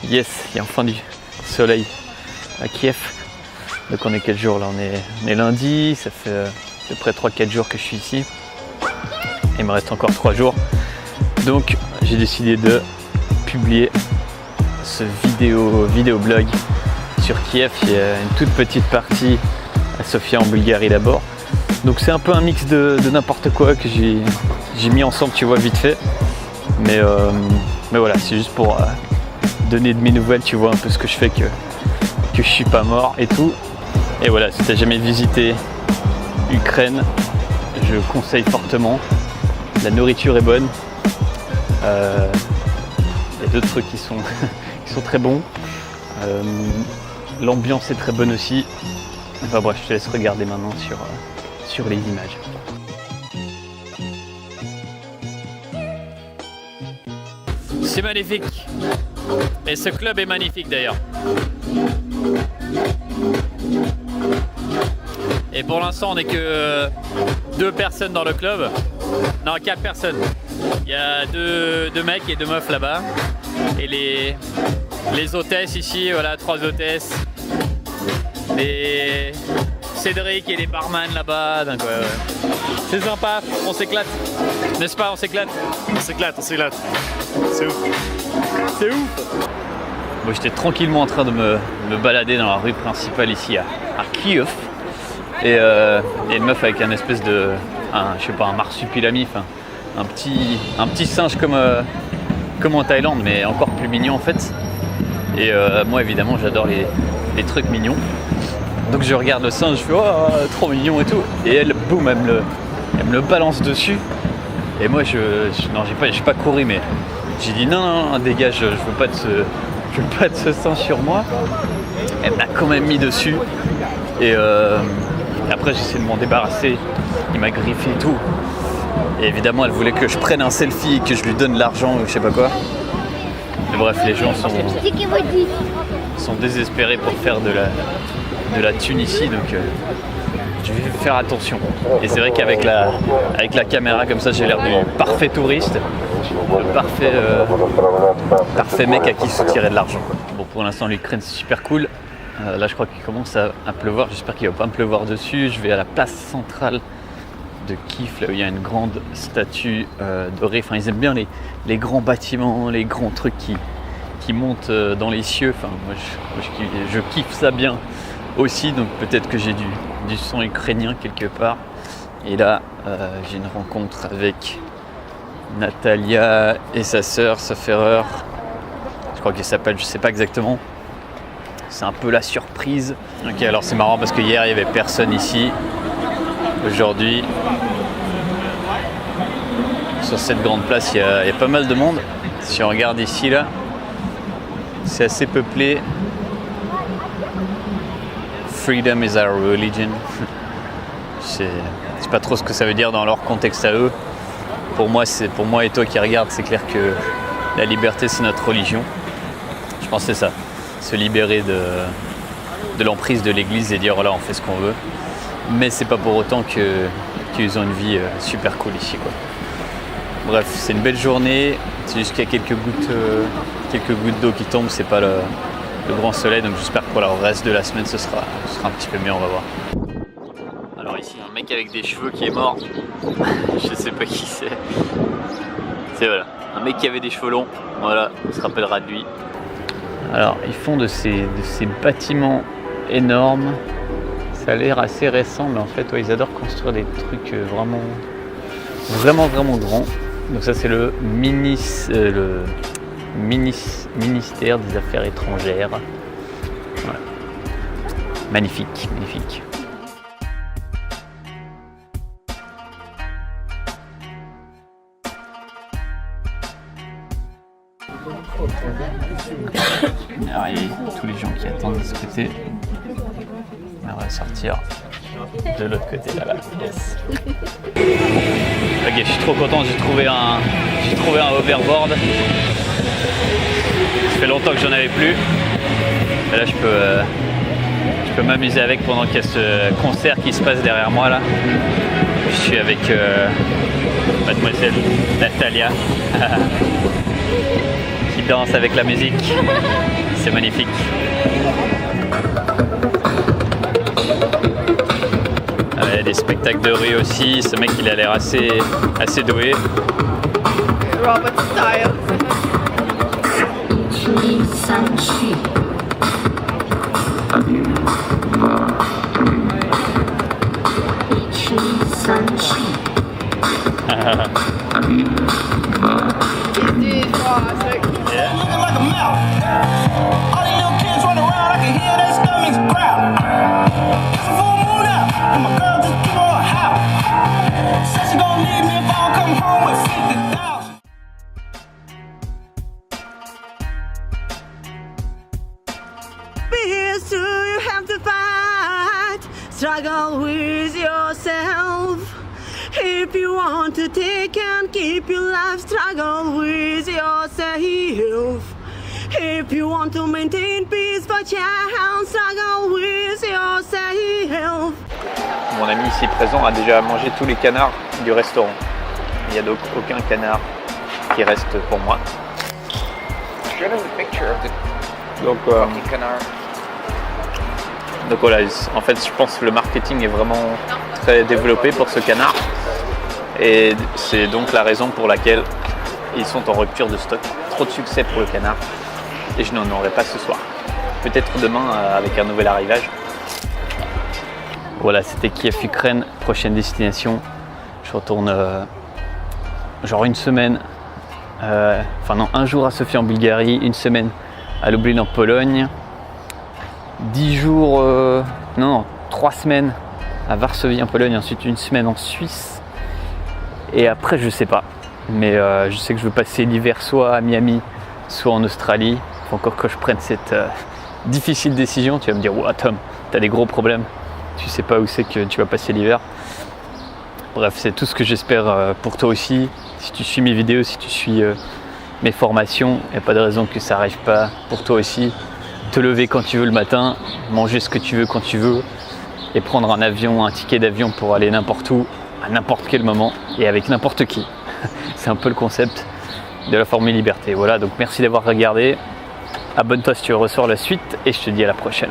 Yes, il y a enfin du soleil à Kiev. Donc on est quel jour là, on est lundi, ça fait à peu près 3-4 jours que je suis ici. Il me reste encore 3 jours. Donc j'ai décidé de publier ce vidéo blog sur Kiev. Il y a une toute petite partie à Sofia en Bulgarie d'abord. Donc c'est un peu un mix de n'importe quoi que j'ai mis ensemble, tu vois, vite fait. Mais voilà, c'est juste pour donner de mes nouvelles, tu vois un peu ce que je fais, que je suis pas mort et tout. Et voilà, si t'as jamais visité Ukraine, je conseille fortement. La nourriture est bonne. Il y a d'autres trucs qui sont très bons. L'ambiance est très bonne aussi. Enfin bref, je te laisse regarder maintenant sur les images. C'est magnifique. Et ce club est magnifique d'ailleurs. Et pour l'instant, on n'est que 2 personnes dans le club. Non, 4 personnes. Il y a 2 mecs et 2 meufs là-bas. Et les hôtesses ici, voilà, 3 hôtesses. Les Cédric et les barman là-bas. Donc ouais. C'est sympa, on s'éclate. N'est-ce pas, on s'éclate? On s'éclate. C'est ouf. C'est ouf. Bon, j'étais tranquillement en train de me balader dans la rue principale ici à Kiev. Et une meuf avec un espèce de, je sais pas, un marsupilami, enfin, un petit singe comme en Thaïlande, mais encore plus mignon en fait. Et moi évidemment j'adore les trucs mignons. Donc je regarde le singe, je fais oh trop mignon et tout. Et elle, boum, elle me le balance dessus. Et moi non, j'ai pas couru, mais j'ai dit non, dégage, je veux pas de ce singe sur moi. Elle m'a quand même mis dessus. Et après j'ai essayé de m'en débarrasser. Il m'a griffé et tout. Et évidemment elle voulait que je prenne un selfie et que je lui donne de l'argent ou je sais pas quoi. Mais bref, les gens sont désespérés pour faire de la thune ici, donc je vais faire attention. Et c'est vrai qu'avec la caméra comme ça, j'ai l'air du parfait touriste, le parfait mec à qui se tirer de l'argent. Bon, pour l'instant l'Ukraine c'est super cool. Là je crois qu'il commence à pleuvoir, j'espère qu'il va pas me pleuvoir dessus. Je vais à la place centrale de Kiev, là où il y a une grande statue dorée. Enfin, ils aiment bien les grands bâtiments, les grands trucs qui montent dans les cieux. Enfin, moi je kiffe ça bien aussi, donc peut-être que j'ai du sang ukrainien quelque part. Et là j'ai une rencontre avec Natalia et sa sœur, Soferer, je crois qu'elle s'appelle, je sais pas exactement. C'est un peu la surprise. Ok, alors c'est marrant parce que hier il y avait personne ici. Aujourd'hui, sur cette grande place, il y a pas mal de monde. Si on regarde ici, là, c'est assez peuplé. Freedom is our religion. Je sais pas trop ce que ça veut dire dans leur contexte à eux. Pour moi et toi qui regarde, c'est clair que la liberté, c'est notre religion. Je pense que c'est ça. Se libérer de l'emprise de l'église et dire voilà, on fait ce qu'on veut. Mais c'est pas pour autant qu'ils ont une vie super cool ici, quoi. Bref, c'est une belle journée. C'est juste qu'il y a quelques gouttes d'eau qui tombent. C'est pas le grand soleil, donc j'espère que pour le reste de la semaine ce sera un petit peu mieux, on va voir. Alors ici, un mec avec des cheveux qui est mort. Je sais pas qui c'est. C'est voilà, un mec qui avait des cheveux longs. Voilà, on se rappellera de lui. Alors, ils font de ces bâtiments énormes. Ça a l'air assez récent, mais en fait, ouais, ils adorent construire des trucs vraiment grands. Donc ça, c'est le ministère des Affaires étrangères. Voilà. Magnifique. Alors, il y a tous les gens qui attendent de ce côté. On va sortir de l'autre côté là-bas. Yes. Ok, je suis trop content, j'ai trouvé un hoverboard. Ça fait longtemps que j'en avais plus. Et là je peux m'amuser avec pendant qu'il y a ce concert qui se passe derrière moi là. Je suis avec mademoiselle Natalia. qui danse avec la musique. C'est magnifique. Il y a des spectacles de rue aussi. Ce mec, il a l'air assez doué. Robot style. Yeah. Looking like a mouth. All these little kids running around, I can hear their stomachs growl. It's a full moon out, and my girl just threw her a howl. Said she gon' leave me if I don't come home with 50,000. Here's to you have to fight, struggle with yourself. If you want to take and keep your life, struggle with yourself. If you want to maintain peace, but your hands, struggle with yourself. Mon ami ici présent a déjà mangé tous les canards du restaurant. Il n'y a donc aucun canard qui reste pour moi. Donc voilà, en fait je pense que le marketing est vraiment très développé pour ce canard. Et c'est donc la raison pour laquelle ils sont en rupture de stock. Trop de succès pour le canard. Et je n'en aurai pas ce soir. Peut-être demain avec un nouvel arrivage. Voilà, c'était Kiev-Ukraine, prochaine destination. Je retourne genre une semaine, un jour à Sofia en Bulgarie, une semaine à Lublin en Pologne, 10 jours, 3 semaines à Varsovie en Pologne, ensuite une semaine en Suisse. Et après, je sais pas. Mais je sais que je veux passer l'hiver soit à Miami, soit en Australie. Il faut encore que je prenne cette difficile décision. Tu vas me dire, ouah Tom, t'as des gros problèmes. Tu sais pas où c'est que tu vas passer l'hiver. Bref, c'est tout ce que j'espère pour toi aussi. Si tu suis mes vidéos, si tu suis mes formations, il n'y a pas de raison que ça n'arrive pas pour toi aussi. Te lever quand tu veux le matin, manger ce que tu veux quand tu veux et prendre un avion, un ticket d'avion pour aller n'importe où, à n'importe quel moment et avec n'importe qui. C'est un peu le concept de la formule liberté. Voilà, donc merci d'avoir regardé. Abonne-toi si tu ressors la suite et je te dis à la prochaine.